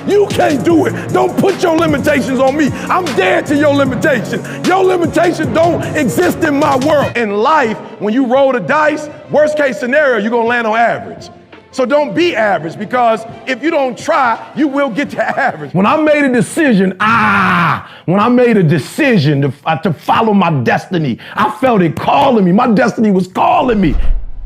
You can't do it. Don't put your limitations on me. I'm dead to your limitation. Your limitation don't exist in my world. In life, when you roll the dice, worst case scenario, you're gonna land on average. So don't be average, because if you don't try, you will get to average. When I made a decision, to follow my destiny, I felt it calling me. My destiny was calling me.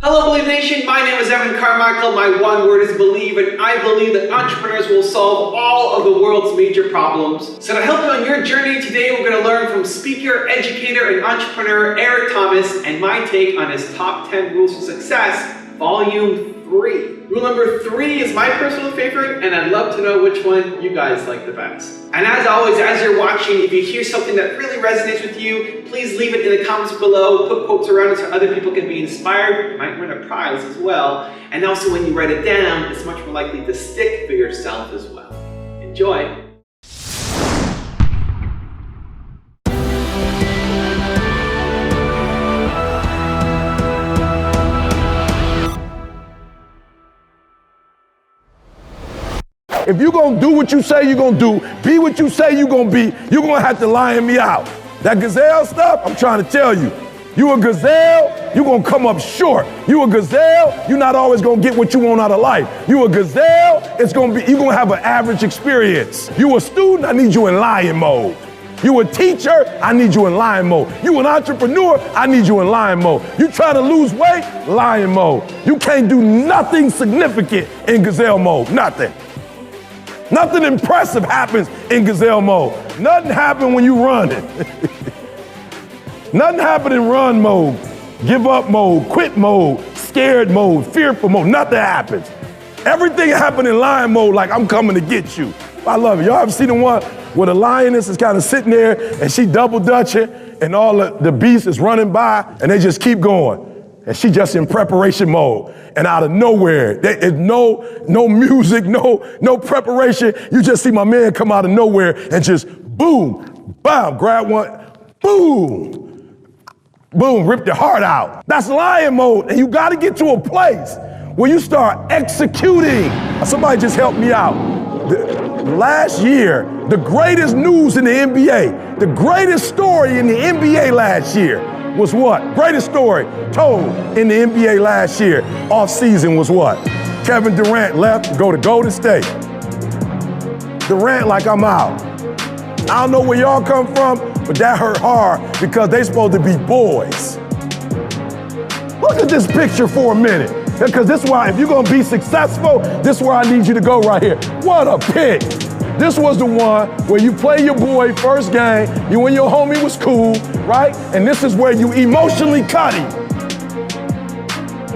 Hello, Believe Nation. My name is Evan Carmichael. My one word is believe, and I believe that entrepreneurs will solve all of the world's major problems. So to help you on your journey today, we're going to learn from speaker, educator, and entrepreneur Eric Thomas and my take on his top 10 rules for success, Volume 3. Rule number 3 is my personal favorite, and I'd love to know which one you guys like the best. And as always, as you're watching, if you hear something that really resonates with you, please leave it in the comments below. Put quotes around it so other people can be inspired. You might win a prize as well. And also, when you write it down, it's much more likely to stick for yourself as well. Enjoy. If you're gonna do what you say you're gonna do, be what you say you're gonna be, you're gonna have to lion me out. That gazelle stuff, I'm trying to tell you. You a gazelle, you're gonna come up short. You a gazelle, you're not always gonna get what you want out of life. You a gazelle, you're gonna have an average experience. You a student, I need you in lion mode. You a teacher, I need you in lion mode. You an entrepreneur, I need you in lion mode. You trying to lose weight, lion mode. You can't do nothing significant in gazelle mode, nothing. Nothing impressive happens in gazelle mode. Nothing happens when you run it. Nothing happens in run mode, give up mode, quit mode, scared mode, fearful mode. Nothing happens. Everything happens in lion mode, like I'm coming to get you. I love it. Y'all ever seen the one where the lioness is kind of sitting there and she double dutching and all the beasts is running by and they just keep going. And she just in preparation mode. And out of nowhere, there's no music, no preparation. You just see my man come out of nowhere and just boom, bam, grab one, boom, boom, rip your heart out. That's lion mode. And you got to get to a place where you start executing. Somebody just helped me out. Last year, the greatest news in the NBA, the greatest story in the NBA last year was what? Greatest story told in the NBA last year, off season, was what? Kevin Durant left to go to Golden State. Durant like, I'm out. I don't know where y'all come from, but that hurt hard because they supposed to be boys. Look at this picture for a minute, because this is why, if you're gonna be successful, this is where I need you to go right here. What a pick. This was the one where you play your boy first game, you and your homie was cool, right? And this is where you emotionally cut him.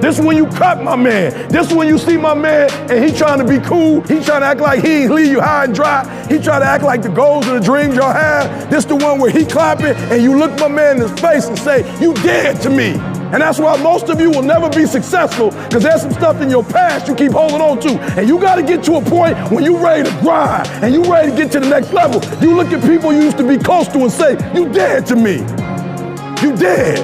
This is when you cut my man. This is when you see my man and he trying to be cool. He trying to act like he ain't leave you high and dry. He trying to act like the goals and the dreams y'all have. This the one where he clapping and you look my man in his face and say, you dead to me. And that's why most of you will never be successful, because there's some stuff in your past you keep holding on to. And you got to get to a point when you ready to grind and you ready to get to the next level. You look at people you used to be close to and say, you dead to me. You dead.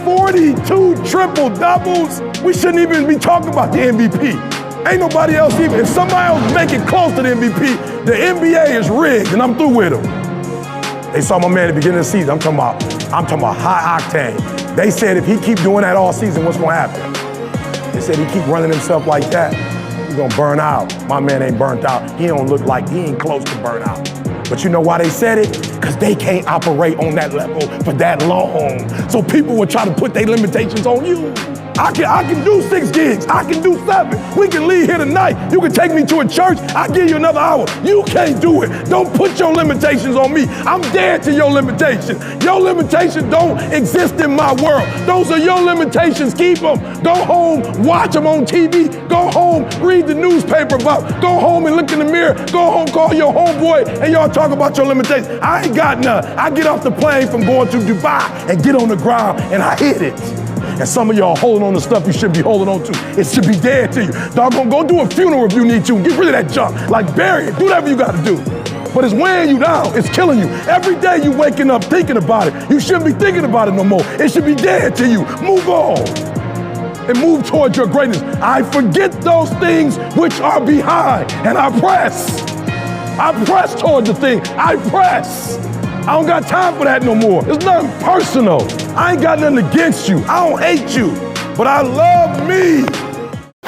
42 triple doubles. We shouldn't even be talking about the MVP. Ain't nobody else even. If somebody else make it close to the MVP, the NBA is rigged and I'm through with them. They saw my man at the beginning of the season. I'm talking about high octane. They said if he keep doing that all season, what's gonna happen? They said he keep running himself like that, he's gonna burn out. My man ain't burnt out. He don't look like he ain't close to burn out. But you know why they said it? Because they can't operate on that level for that long. So people will try to put their limitations on you. I can do 6 gigs. I can do 7. We can leave here tonight. You can take me to a church. I'll give you another hour. You can't do it. Don't put your limitations on me. I'm dead to your limitations. Your limitations don't exist in my world. Those are your limitations. Keep them. Go home, watch them on TV. Go home, read the newspaper about. Go home and look in the mirror. Go home, call your homeboy, and y'all talk about your limitations. I ain't got none. I get off the plane from going to Dubai and get on the ground and I hit it. And some of y'all holding on to stuff you shouldn't be holding on to. It should be dead to you. Doggone, go do a funeral if you need to. Get rid of that junk. Like, bury it. Do whatever you got to do. But it's weighing you down. It's killing you. Every day you waking up thinking about it. You shouldn't be thinking about it no more. It should be dead to you. Move on. and move towards your greatness. I forget those things which are behind, and I press. I press toward the thing. I press. I don't got time for that no more. It's nothing personal. I ain't got nothing against you. I don't hate you, but I love me.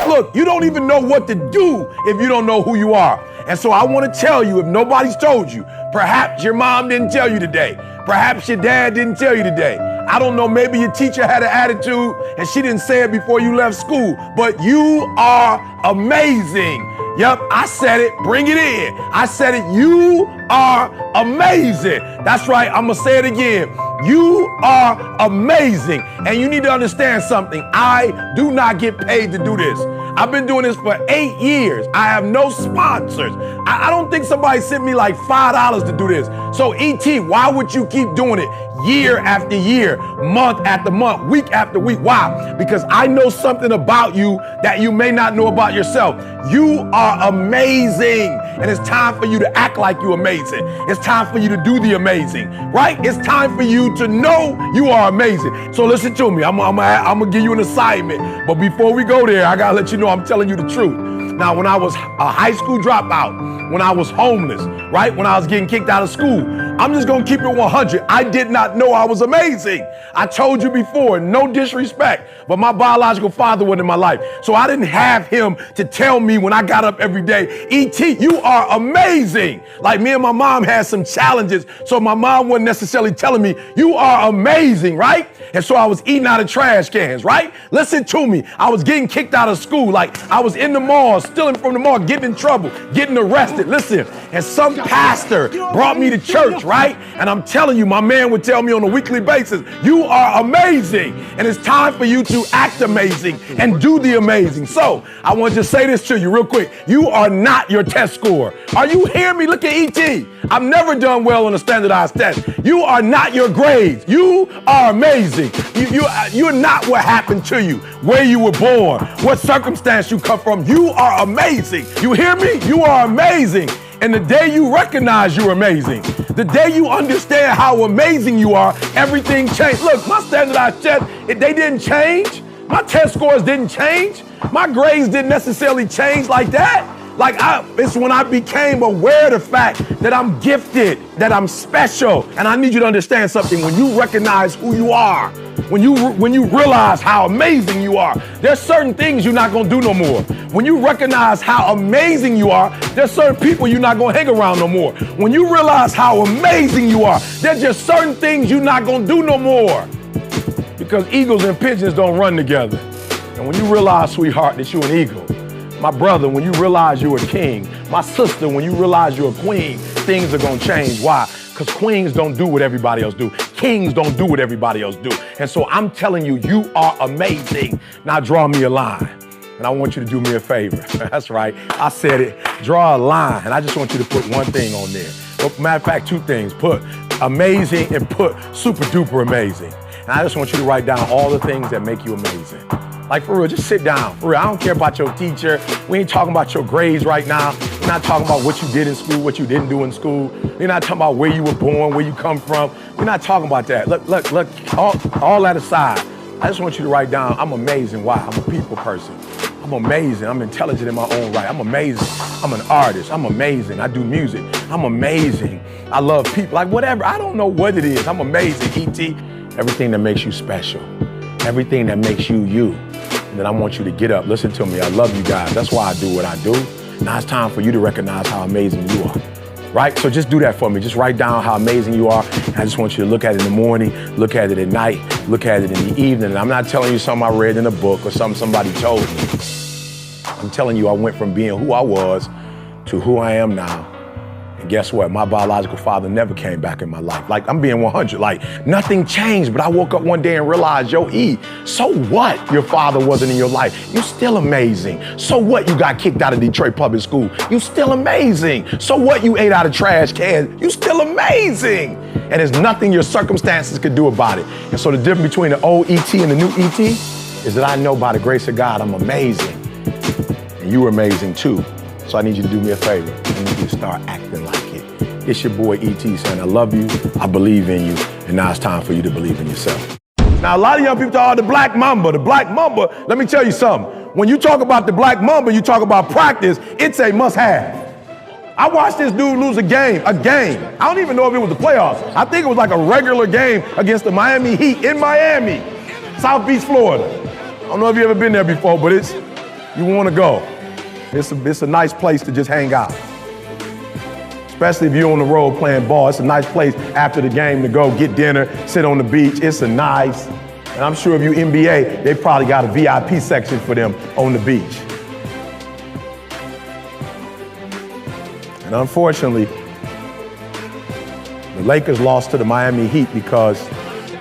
Look, you don't even know what to do if you don't know who you are. And so I want to tell you, if nobody's told you, perhaps your mom didn't tell you today. Perhaps your dad didn't tell you today. I don't know, maybe your teacher had an attitude and she didn't say it before you left school, but you are amazing. Yep, I said it. Bring it in. I said it. You are amazing. That's right. I'm going to say it again. You are amazing. And you need to understand something. I do not get paid to do this. I've been doing this for 8 years. I have no sponsors. I don't think somebody sent me like $5 to do this. So ET, why would you keep doing it year after year, month after month, week after week? Why? Because I know something about you that you may not know about yourself. You are amazing. And it's time for you to act like you're amazing. It's time for you to do the amazing, right? It's time for you to know you are amazing. So listen to me. I'm gonna give you an assignment. But before we go there, I gotta let you know I'm telling you the truth. Now, when I was a high school dropout, when I was homeless, right? When I was getting kicked out of school, I'm just gonna keep it 100. I did not know I was amazing. I told you before, no disrespect, but my biological father wasn't in my life. So I didn't have him to tell me when I got up every day, E.T., you are amazing. Like me and my mom had some challenges, so my mom wasn't necessarily telling me, you are amazing, right? And so I was eating out of trash cans, right? Listen to me. I was getting kicked out of school. Like I was in the mall, stealing from the mall, getting in trouble, getting arrested. Listen, and some pastor brought me to church, right? And I'm telling you, my man would tell me on a weekly basis, you are amazing. And it's time for you to act amazing and do the amazing. So I want to say this to you real quick. You are not your test score. Are you hearing me? Look at E.T. I've never done well on a standardized test. You are not your grades. You are amazing. You're not what happened to you, where you were born, what circumstance you come from. You are amazing. You hear me? You are amazing. And the day you recognize you're amazing, the day you understand how amazing you are, everything changed. Look, my standardized test, they didn't change. My test scores didn't change. My grades didn't necessarily change like that. It's when I became aware of the fact that I'm gifted, that I'm special. And I need you to understand something. When you recognize who you are, when you realize how amazing you are, there's certain things you're not gonna do no more. When you recognize how amazing you are, there's certain people you're not gonna hang around no more. When you realize how amazing you are, there's just certain things you're not gonna do no more. Because eagles and pigeons don't run together. And when you realize, sweetheart, that you're an eagle, my brother, when you realize you're a king, my sister, when you realize you're a queen, things are gonna change. Why? Because queens don't do what everybody else do. Kings don't do what everybody else do. And so I'm telling you, you are amazing. Now draw me a line. And I want you to do me a favor. That's right, I said it. Draw a line, and I just want you to put one thing on there. Well, matter of fact, two things. Put amazing and put super duper amazing. And I just want you to write down all the things that make you amazing. Like for real, just sit down. For real, I don't care about your teacher. We ain't talking about your grades right now. We're not talking about what you did in school, what you didn't do in school. We're not talking about where you were born, where you come from. We're not talking about that. Look, all that aside, I just want you to write down, I'm amazing. Why? I'm a people person. I'm amazing. I'm intelligent in my own right. I'm amazing. I'm an artist. I'm amazing. I do music. I'm amazing. I love people. Like whatever. I don't know what it is. I'm amazing, E.T. Everything that makes you special. Everything that makes you you. And then I want you to get up. Listen to me. I love you guys. That's why I do what I do. Now it's time for you to recognize how amazing you are. Right? So just do that for me. Just write down how amazing you are. And I just want you to look at it in the morning, look at it at night, look at it in the evening. And I'm not telling you something I read in a book or something somebody told me. I'm telling you I went from being who I was to who I am now. And guess what? My biological father never came back in my life. Like, I'm being 100. Like, nothing changed, but I woke up one day and realized, yo, E, so what your father wasn't in your life? You still amazing. So what you got kicked out of Detroit public school? You still amazing. So what you ate out of trash cans? You still amazing. And there's nothing your circumstances could do about it. And so the difference between the old E.T. and the new E.T. is that I know by the grace of God, I'm amazing. And you're amazing too. So I need you to do me a favor. I need you to start acting like it. It's your boy E.T. saying I love you, I believe in you, and now it's time for you to believe in yourself. Now, a lot of young people talk about the black mamba. The black mamba, let me tell you something. When you talk about the black mamba, you talk about practice, it's a must-have. I watched this dude lose a game. I don't even know if it was the playoffs. I think it was like a regular game against the Miami Heat in Miami, South Beach, Florida. I don't know if you've ever been there before, but you want to go. It's a nice place to just hang out. Especially if you're on the road playing ball. It's a nice place after the game to go get dinner, sit on the beach. It's and I'm sure if you NBA, they probably got a VIP section for them on the beach. And unfortunately, the Lakers lost to the Miami Heat because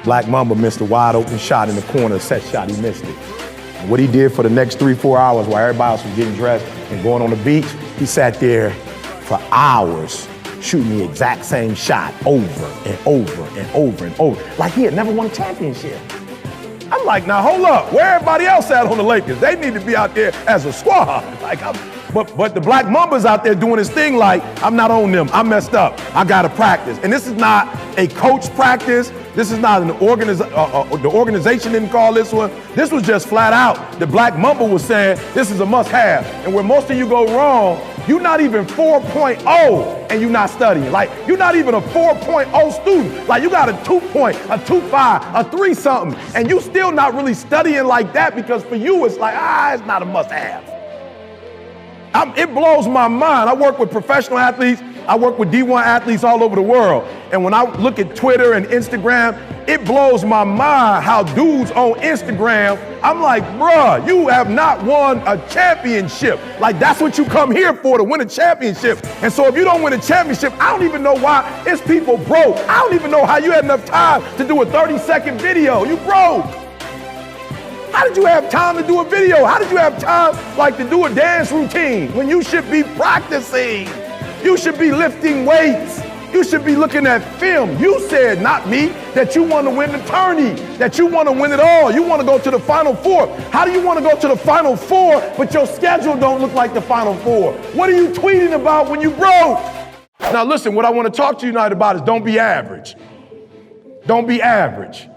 Black Mamba missed a wide open shot in the corner, a set shot, he missed it. And what he did for the next 3-4 hours while everybody else was getting dressed and going on the beach, he sat there for hours shooting the exact same shot over and over and over and over, like he had never won a championship. I'm like, now hold up, where everybody else at on the Lakers? They need to be out there as a squad. But the Black Mamba's out there doing his thing like, I'm not on them, I messed up, I gotta practice. And this is not a coach practice, this is not the organization didn't call this one. This was just flat out. The Black Mamba was saying, this is a must-have. And where most of you go wrong, you're not even 4.0 and you're not studying. Like, you're not even a 4.0 student. Like, you got a 2 point, a 2.5, a 3 something, and you still not really studying like that because for you, it's like, it's not a must-have. It blows my mind. I work with professional athletes. I work with D1 athletes all over the world. And when I look at Twitter and Instagram, it blows my mind how dudes on Instagram, I'm like, bruh, you have not won a championship. Like, that's what you come here for, to win a championship. And so if you don't win a championship, I don't even know why it's people broke. I don't even know how you had enough time to do a 30-second video. You broke. How did you have time to do a video? How did you have time, like, to do a dance routine when you should be practicing? You should be lifting weights. You should be looking at film. You said, not me, that you want to win the tourney, that you want to win it all. You want to go to the Final Four. How do you want to go to the Final Four, but your schedule don't look like the Final Four? What are you tweeting about when you broke? Now listen, what I want to talk to you tonight about is don't be average. Don't be average.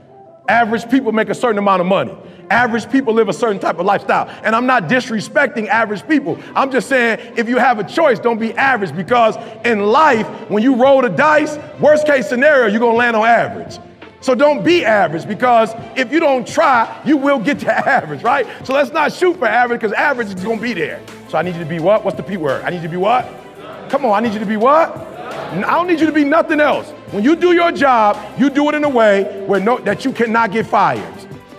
Average people make a certain amount of money. Average people live a certain type of lifestyle. And I'm not disrespecting average people. I'm just saying, if you have a choice, don't be average, because in life, when you roll the dice, worst case scenario, you're gonna land on average. So don't be average, because if you don't try, you will get to average, right? So let's not shoot for average, because average is gonna be there. So I need you to be what? What's the P word? I need you to be what? Come on, I need you to be what? I don't need you to be nothing else. When you do your job, you do it in a way where that you cannot get fired.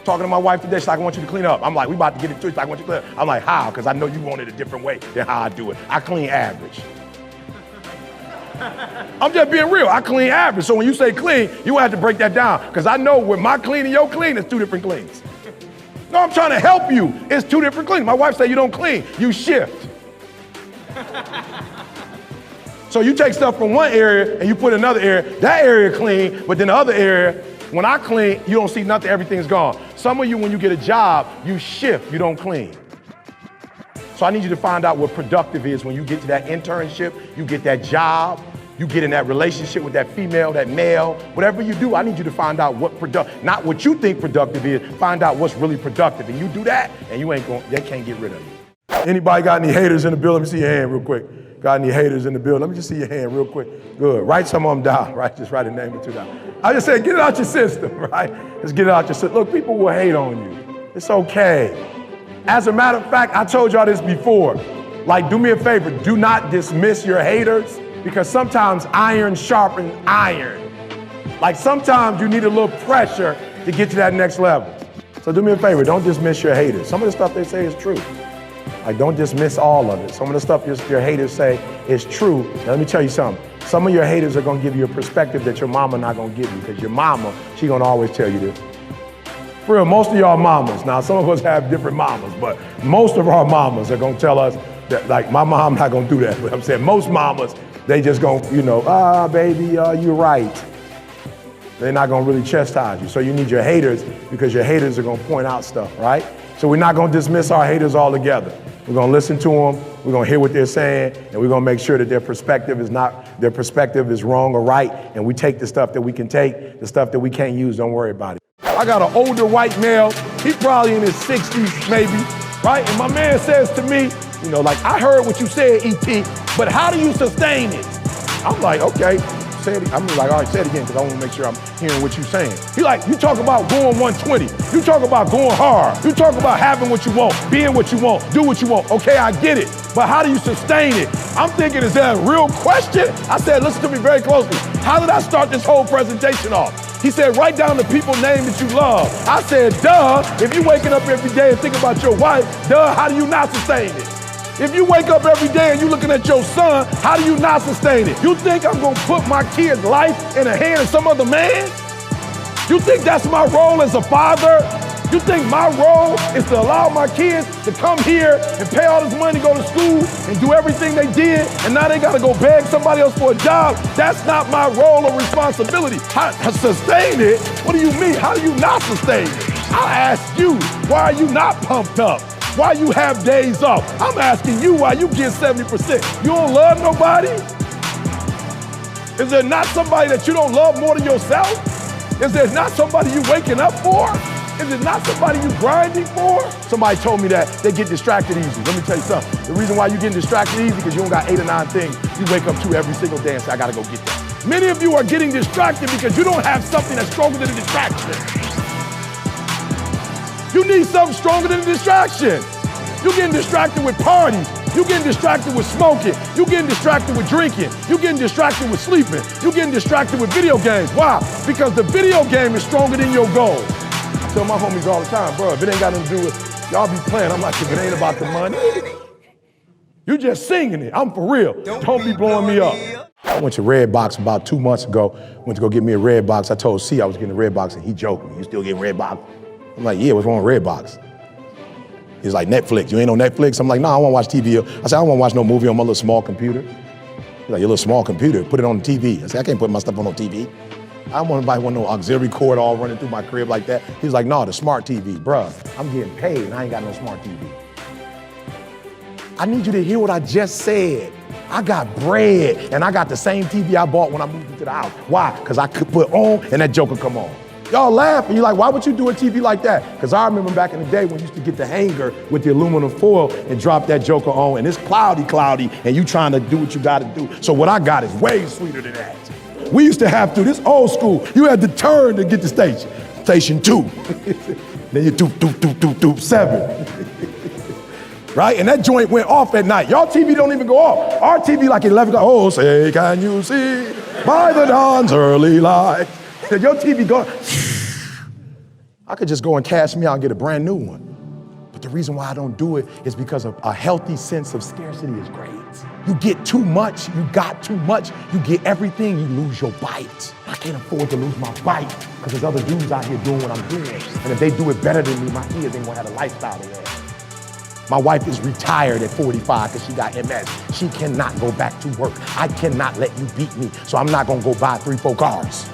Talking to my wife today, she's like, I want you to clean up. I'm like, we about to get into it. She's like, I want you to clean up. I'm like, how? Because I know you want it a different way than how I do it. I clean average. I'm just being real. I clean average. So when you say clean, you have to break that down. Because I know with my clean and your clean, it's two different cleans. No, I'm trying to help you. It's two different cleans. My wife said you don't clean, you shift. So you take stuff from one area and you put in another area. That area clean, but then the other area, when I clean, you don't see nothing, everything's gone. Some of you, when you get a job, you shift, you don't clean. So I need you to find out what productive is when you get to that internship, you get that job, you get in that relationship with that female, that male, whatever you do, I need you to find out what not what you think productive is, find out what's really productive. And you do that, and they can't get rid of you. Anybody got any haters in the building? Let me see your hand real quick. Got any haters in the building? Let me just see your hand real quick. Good. Write some of them down, right? Just write a name or two down. I just said, get it out your system, right? Just get it out your system. Look, people will hate on you. It's okay. As a matter of fact, I told y'all this before. Like, do me a favor. Do not dismiss your haters, because sometimes iron sharpens iron. Like, sometimes you need a little pressure to get to that next level. So do me a favor. Don't dismiss your haters. Some of the stuff they say is true. Like, don't dismiss all of it. Some of the stuff your haters say is true. Now, let me tell you something. Some of your haters are gonna give you a perspective that your mama not gonna give you, because your mama, she gonna always tell you this. For real, most of y'all mamas, now some of us have different mamas, but most of our mamas are gonna tell us that, like, my mom not gonna do that, but I'm saying most mamas, they just gonna, baby, you're right. They're not gonna really chastise you. So you need your haters, because your haters are gonna point out stuff, right? So we're not gonna dismiss our haters altogether. We're gonna listen to them, we're gonna hear what they're saying, and we're gonna make sure that their perspective is wrong or right, and we take the stuff that we can take, the stuff that we can't use, don't worry about it. I got an older white male. He's probably in his 60s maybe, right? And my man says to me, you know, like, I heard what you said, E.T., but how do you sustain it? I'm like, okay, say it. I'm like, all right, say it again, because I want to make sure I'm hearing what you're saying. He like, you talk about going 120. You talk about going hard. You talk about having what you want, being what you want, do what you want. Okay, I get it, but how do you sustain it? I'm thinking, is that a real question? I said, listen to me very closely. How did I start this whole presentation off? He said, write down the people's name that you love. I said, duh, if you're waking up every day and thinking about your wife, duh, how do you not sustain it? If you wake up every day and you're looking at your son, how do you not sustain it? You think I'm gonna put my kid's life in the hand of some other man? You think that's my role as a father? You think my role is to allow my kids to come here and pay all this money, go to school, and do everything they did, and now they gotta go beg somebody else for a job? That's not my role or responsibility. Sustain it? What do you mean? How do you not sustain it? I ask you, why are you not pumped up? Why you have days off? I'm asking you why you get 70%. You don't love nobody? Is there not somebody that you don't love more than yourself? Is there not somebody you waking up for? Is it not somebody you grinding for? Somebody told me that they get distracted easy. Let me tell you something. The reason why you getting distracted easy because you don't got 8 or 9 things you wake up to every single day and say, I gotta go get that. Many of you are getting distracted because you don't have something that's stronger than a distraction. You need something stronger than a distraction. You're getting distracted with parties. You're getting distracted with smoking. You're getting distracted with drinking. You're getting distracted with sleeping. You're getting distracted with video games. Why? Because the video game is stronger than your goal. I tell my homies all the time, bro, if it ain't got nothing to do with y'all be playing, I'm like, if it ain't about the money, you just singing it. I'm for real. Don't be blowing me up. I went to Redbox about 2 months ago. Went to go get me a Redbox. I told C I was getting a Redbox, and he joked me. You still getting Redbox? I'm like, yeah, what's wrong with Redbox? He's like, Netflix. You ain't on Netflix? I'm like, nah, I don't want to watch TV. I said, I don't want to watch no movie on my little small computer. He's like, your little small computer, put it on the TV. I said, I can't put my stuff on no TV. I don't want to buy no auxiliary cord all running through my crib like that. He's like, no, the smart TV. Bruh, I'm getting paid and I ain't got no smart TV. I need you to hear what I just said. I got bread and I got the same TV I bought when I moved into the house. Why? Because I could put on and that joker come on. Y'all laugh and you're like, why would you do a TV like that? Because I remember back in the day when you used to get the hanger with the aluminum foil and drop that joker on and it's cloudy, and you trying to do what you gotta do. So what I got is way sweeter than that. We used to have to, this old school, you had to turn to get the station. Station 2. Then you do 7. Right? And that joint went off at night. Y'all TV don't even go off. Our TV like 11 o'clock. Oh, say, can you see by the dawn's early light? Your TV going, I could just go and cash me out and get a brand new one. But the reason why I don't do it is because a healthy sense of scarcity is great. You get too much, you got too much, you get everything, you lose your bite. I can't afford to lose my bite because there's other dudes out here doing what I'm doing. And if they do it better than me, my kids ain't gonna have the lifestyle they have. My wife is retired at 45 because she got MS. She cannot go back to work. I cannot let you beat me, so I'm not gonna go buy 3-4 cars.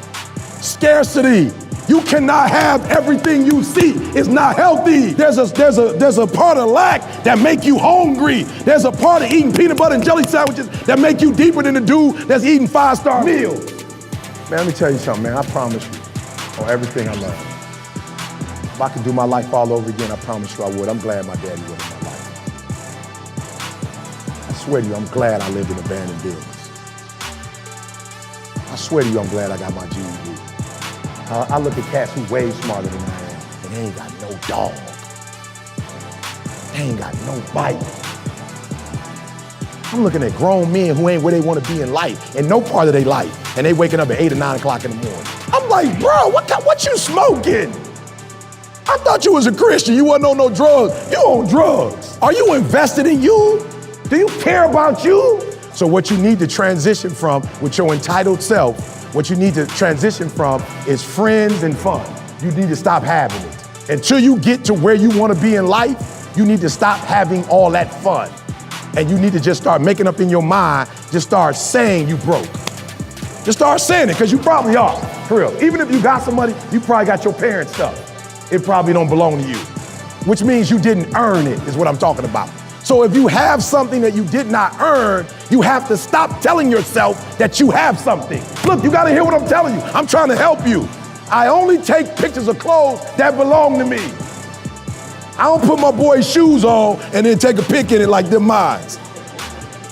Scarcity. You cannot have everything you see. It's not healthy. There's a part of lack that make you hungry. There's a part of eating peanut butter and jelly sandwiches that make you deeper than the dude that's eating 5-star meals. Man, let me tell you something, man. I promise you, on everything I love. If I could do my life all over again, I promise you I would. I'm glad my daddy was in my life. I swear to you, I'm glad I lived in abandoned buildings. I swear to you, I'm glad I got my GED. I look at cats who way smarter than I am, and they ain't got no dog. They ain't got no bite. I'm looking at grown men who ain't where they want to be in life, in no part of their life, and they waking up at 8 or 9 o'clock in the morning. I'm like, bro, what you smoking? I thought you was a Christian. You wasn't on no drugs. You on drugs. Are you invested in you? Do you care about you? So what you need to transition from with your entitled self, what you need to transition from is friends and fun. You need to stop having it. Until you get to where you want to be in life, you need to stop having all that fun. And you need to just start making up in your mind, just start saying you broke. Just start saying it, because you probably are, for real. Even if you got some money, you probably got your parents' stuff. It probably don't belong to you, which means you didn't earn it, is what I'm talking about. So if you have something that you did not earn, you have to stop telling yourself that you have something. Look, you gotta hear what I'm telling you. I'm trying to help you. I only take pictures of clothes that belong to me. I don't put my boy's shoes on and then take a pic in it like them mines.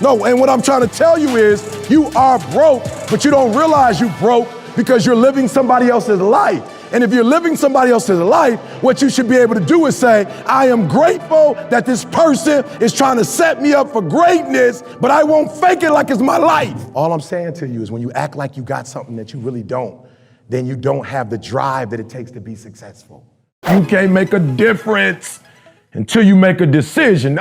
No, and what I'm trying to tell you is you are broke, but you don't realize you broke because you're living somebody else's life. And if you're living somebody else's life, what you should be able to do is say, I am grateful that this person is trying to set me up for greatness, but I won't fake it like it's my life. All I'm saying to you is when you act like you got something that you really don't, then you don't have the drive that it takes to be successful. You can't make a difference until you make a decision.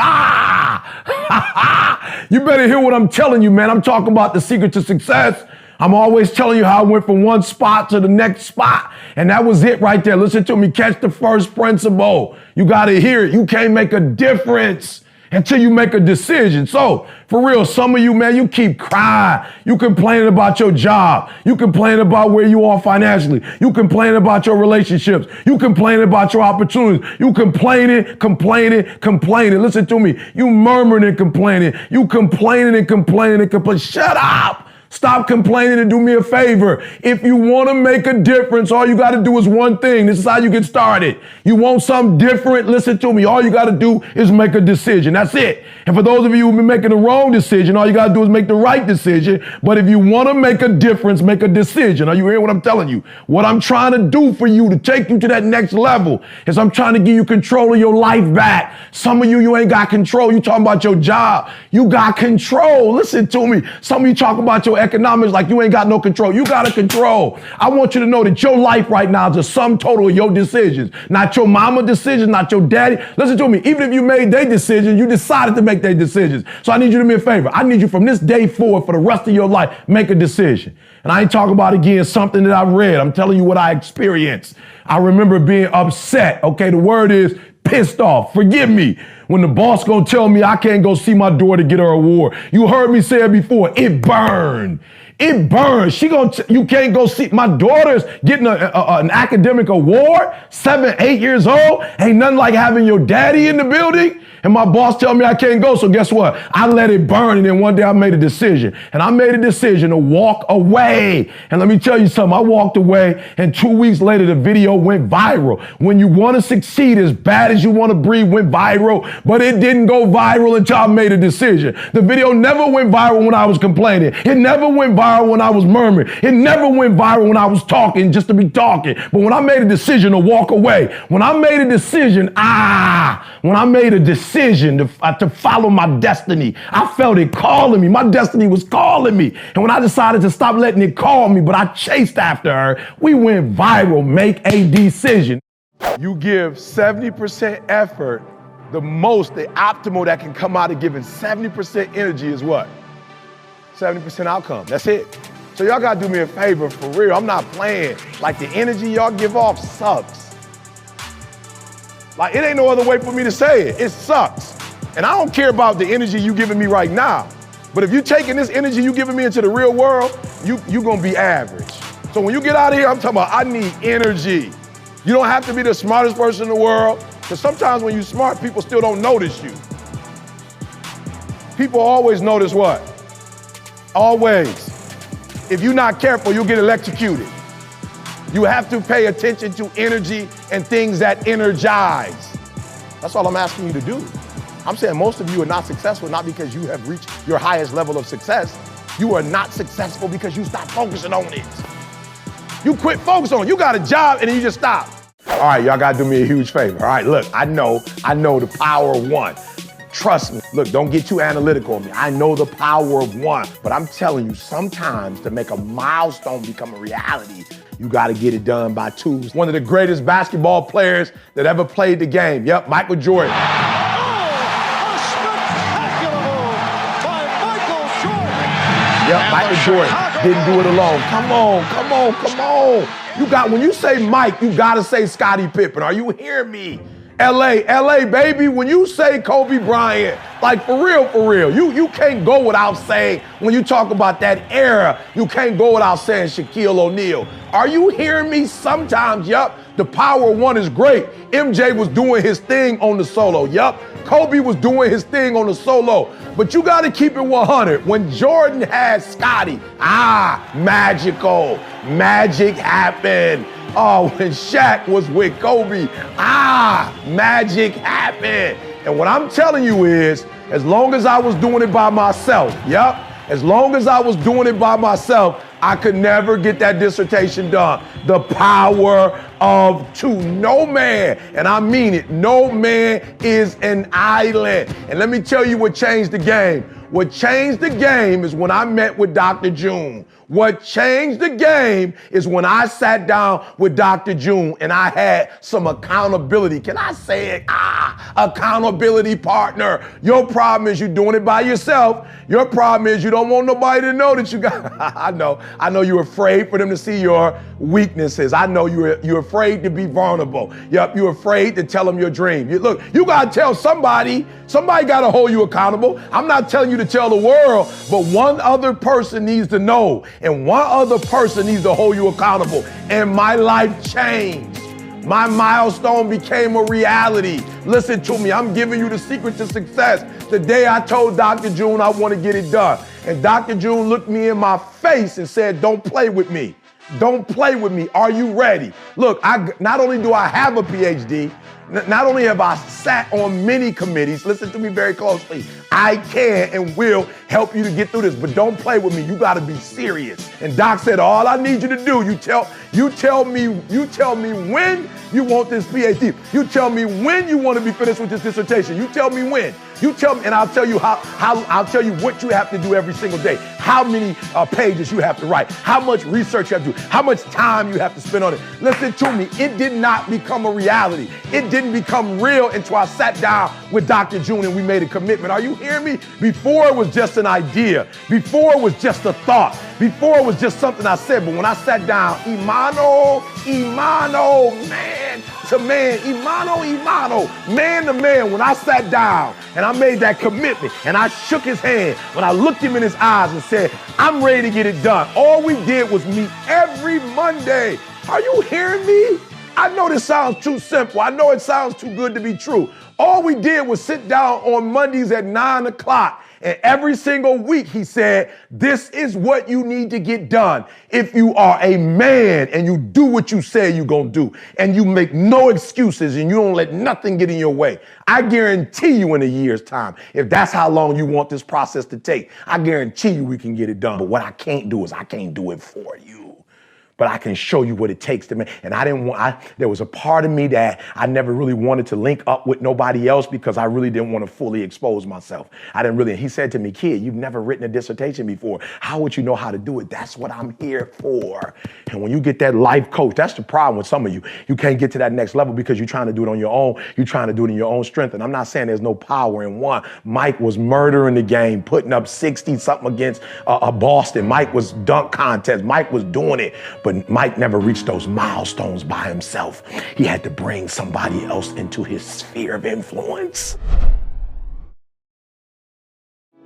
You better hear what I'm telling you, man. I'm talking about the secret to success. I'm always telling you how I went from one spot to the next spot. And that was it right there. Listen to me. Catch the first principle. You got to hear it. You can't make a difference until you make a decision. So, for real, some of you, man, you keep crying. You complaining about your job. You complaining about where you are financially. You complaining about your relationships. You complaining about your opportunities. You complaining. Listen to me. You murmuring and complaining. You complaining. Shut up. Stop complaining and do me a favor. If you want to make a difference, all you got to do is one thing. This is how you get started. You want something different? Listen to me. All you got to do is make a decision. That's it. And for those of you who've been making the wrong decision, all you got to do is make the right decision. But if you want to make a difference, make a decision. Are you hearing what I'm telling you? What I'm trying to do for you to take you to that next level is I'm trying to give you control of your life back. Some of you ain't got control. You talking about your job. You got control. Listen to me. Some of you talk about your economics like you ain't got no control. You got a control. I want you to know that your life right now is a sum total of your decisions. Not your mama decisions, not your daddy. Listen to me. Even if you made their decisions, you decided to make their decisions. So I need you to do me a favor. I need you from this day forward for the rest of your life, make a decision. And I ain't talking about, again, something that I read. I'm telling you what I experienced. I remember being upset. Okay, the word is pissed off. Forgive me. When the boss gonna tell me I can't go see my daughter get her award. You heard me say it before. It burned. It burns. You can't go see my daughter's getting an academic award, 7, 8 years old. Ain't nothing like having your daddy in the building. And my boss tell me I can't go. So guess what? I let it burn. And then one day I made a decision. And I made a decision to walk away. And let me tell you something. I walked away. And 2 weeks later, the video went viral. When you want to succeed as bad as you want to breathe, went viral. But it didn't go viral until I made a decision. The video never went viral when I was complaining. It never went viral when I was murmuring. It never went viral when I was talking just to be talking. But when I made a decision to walk away, when I made a decision to follow my destiny, I felt it calling me. My destiny was calling me. And when I decided to stop letting it call me, but I chased after her, we went viral. Make a decision. You give 70% effort. The optimal that can come out of giving 70% energy is what? 70% outcome. That's it. So y'all gotta do me a favor, for real. I'm not playing. Like, the energy y'all give off sucks. Like, it ain't no other way for me to say it. It sucks. And I don't care about the energy you giving me right now. But if you taking this energy you giving me into the real world, you gonna be average. So when you get out of here, I'm talking about I need energy. You don't have to be the smartest person in the world, because sometimes when you're smart, people still don't notice you. People always notice what? Always. If you're not careful, you'll get electrocuted. You have to pay attention to energy and things that energize. That's all I'm asking you to do. I'm saying most of you are not successful, not because you have reached your highest level of success. You are not successful because you stopped focusing on it. You quit focusing on it. You got a job and then you just stop. All right, y'all gotta do me a huge favor. All right, look, I know the power of one. Trust me. Look, don't get too analytical on me. I know the power of one, but I'm telling you, sometimes to make a milestone become a reality, you got to get it done by twos. One of the greatest basketball players that ever played the game. Yep, Michael Jordan. Oh, a spectacular move by Michael Jordan. Yep, Michael Jordan didn't do it alone. Come on. When you say Mike, you got to say Scottie Pippen. Are you hearing me? LA, baby, when you say Kobe Bryant, like for real, you can't go without saying, when you talk about that era, you can't go without saying Shaquille O'Neal. Are you hearing me? Sometimes, yup, the power of one is great. MJ was doing his thing on the solo, yup. Kobe was doing his thing on the solo, but you gotta keep it 100. When Jordan had Scottie, magical. Magic happened. Oh, when Shaq was with Kobe, magic happened. And what I'm telling you is, as long as I was doing it by myself, as long as I was doing it by myself, I could never get that dissertation done. The power of two. No man, and I mean it, no man is an island. And let me tell you what changed the game. What changed the game is when I met with Dr. June. What changed the game is when I sat down with Dr. June and I had some accountability. Can I say it? Accountability partner. Your problem is you're doing it by yourself. Your problem is you don't want nobody to know that you got. I know you're afraid for them to see your weaknesses. I know you're afraid to be vulnerable. Yep, you're afraid to tell them your dream. Look, you gotta tell somebody. Somebody gotta hold you accountable. I'm not telling you to tell the world, but one other person needs to know, and one other person needs to hold you accountable. And my life changed. My milestone became a reality. Listen to me, I'm giving you the secret to success. The day I told Dr. June I want to get it done, and Dr. June looked me in my face and said, don't play with me. Don't play with me. Are you ready? Look, not only do I have a PhD, not only have I sat on many committees, listen to me very closely, I can and will help you to get through this, but don't play with me. You got to be serious. And Doc said, all I need you to do, you tell me when you want this PhD. You tell me when you want to be finished with this dissertation. You tell me when. You tell me, and I'll tell you how I'll tell you what you have to do every single day, how many pages you have to write, how much research you have to do, how much time you have to spend on it. Listen to me, it did not become a reality. It didn't become real until I sat down with Dr. June and we made a commitment. Are you hearing me? Before it was just an idea. Before it was just a thought. Before it was just something I said. But when I sat down, imano, man to man, imano, man to man, when I sat down and I made that commitment and I shook his hand, when I looked him in his eyes and said, I'm ready to get it done. All we did was meet every Monday. Are you hearing me? I know this sounds too simple. I know it sounds too good to be true. All we did was sit down on Mondays at 9 o'clock. And every single week he said, this is what you need to get done. If you are a man and you do what you say you're going to do, and you make no excuses and you don't let nothing get in your way, I guarantee you in a year's time, if that's how long you want this process to take, I guarantee you we can get it done. But what I can't do is I can't do it for you. But I can show you what it takes to make. And there was a part of me that I never really wanted to link up with nobody else because I really didn't want to fully expose myself. He said to me, kid, you've never written a dissertation before. How would you know how to do it? That's what I'm here for. And when you get that life coach, that's the problem with some of you. You can't get to that next level because you're trying to do it on your own. You're trying to do it in your own strength. And I'm not saying there's no power in one. Mike was murdering the game, putting up 60 something against Boston. Mike was dunk contest. Mike was doing it. But Mike never reached those milestones by himself. He had to bring somebody else into his sphere of influence.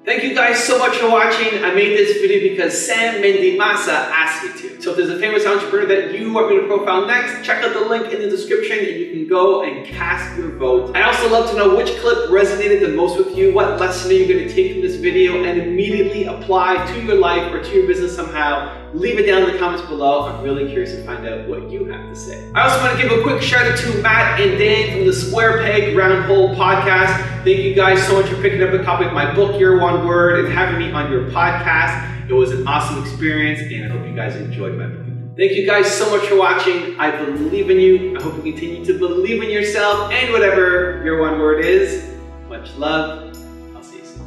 Thank you guys so much for watching. I made this video because Sam Mendimasa asked me to. So if there's a famous entrepreneur that you want me to profile next, check out the link in the description and you can go and cast your vote. I'd also love to know which clip resonated the most with you. What lesson are you going to take from this video and immediately apply to your life or to your business somehow? Leave it down in the comments below. I'm really curious to find out what you have to say. I also want to give a quick shout out to Matt and Dan from the Square Peg Round Hole podcast. Thank you guys so much for picking up a copy of my book, Your One Word, and having me on your podcast. It was an awesome experience, and I hope you guys enjoyed my book. Thank you guys so much for watching. I believe in you. I hope you continue to believe in yourself and whatever your one word is. Much love. I'll see you soon.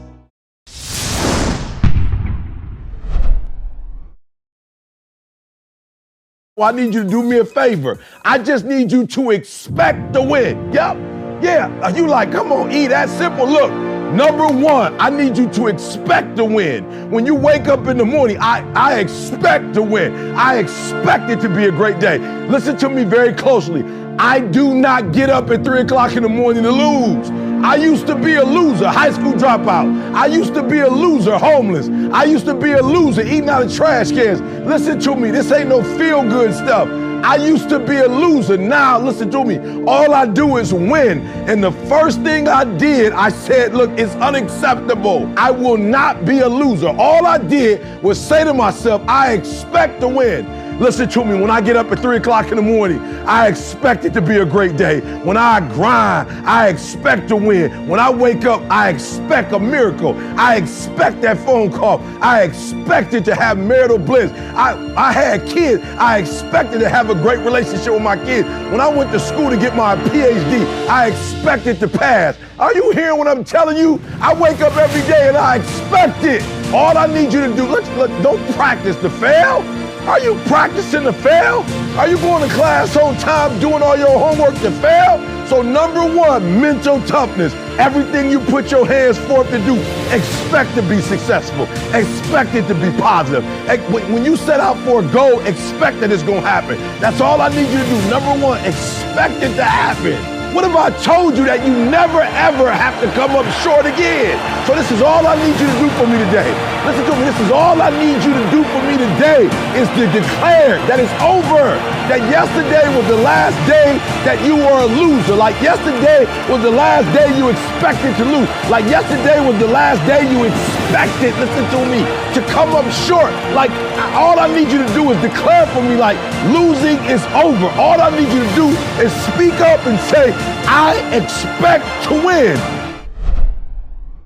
Well, I need you to do me a favor. I just need you to expect to win. Yep. Yeah. You like, come on, E, that's simple. Look, number one, I need you to expect to win. When you wake up in the morning, I expect to win. I expect it to be a great day. Listen to me very closely. I do not get up at 3 o'clock in the morning to lose. I used to be a loser, high school dropout. I used to be a loser, homeless. I used to be a loser, eating out of trash cans. Listen to me, this ain't no feel-good stuff. I used to be a loser. Now, listen to me, all I do is win. And the first thing I did, I said, look, it's unacceptable. I will not be a loser. All I did was say to myself, I expect to win. Listen to me, when I get up at 3 o'clock in the morning, I expect it to be a great day. When I grind, I expect to win. When I wake up, I expect a miracle. I expect that phone call. I expected to have marital bliss. I had kids. I expected to have a great relationship with my kids. When I went to school to get my PhD, I expected to pass. Are you hearing what I'm telling you? I wake up every day and I expect it. All I need you to do, look, don't practice to fail. Are you practicing to fail? Are you going to class on time, doing all your homework to fail? So number one, mental toughness. Everything you put your hands forth to do, expect to be successful. Expect it to be positive. When you set out for a goal, expect that it's going to happen. That's all I need you to do. Number one, expect it to happen. What if I told you that you never ever have to come up short again? So this is all I need you to do for me today. Listen to me, this is all I need you to do for me today is to declare that it's over. That yesterday was the last day that you were a loser. Like yesterday was the last day you expected to lose. Like yesterday was the last day you expected, listen to me, to come up short. Like all I need you to do is declare for me like losing is over. All I need you to do is speak up and say, I expect to win.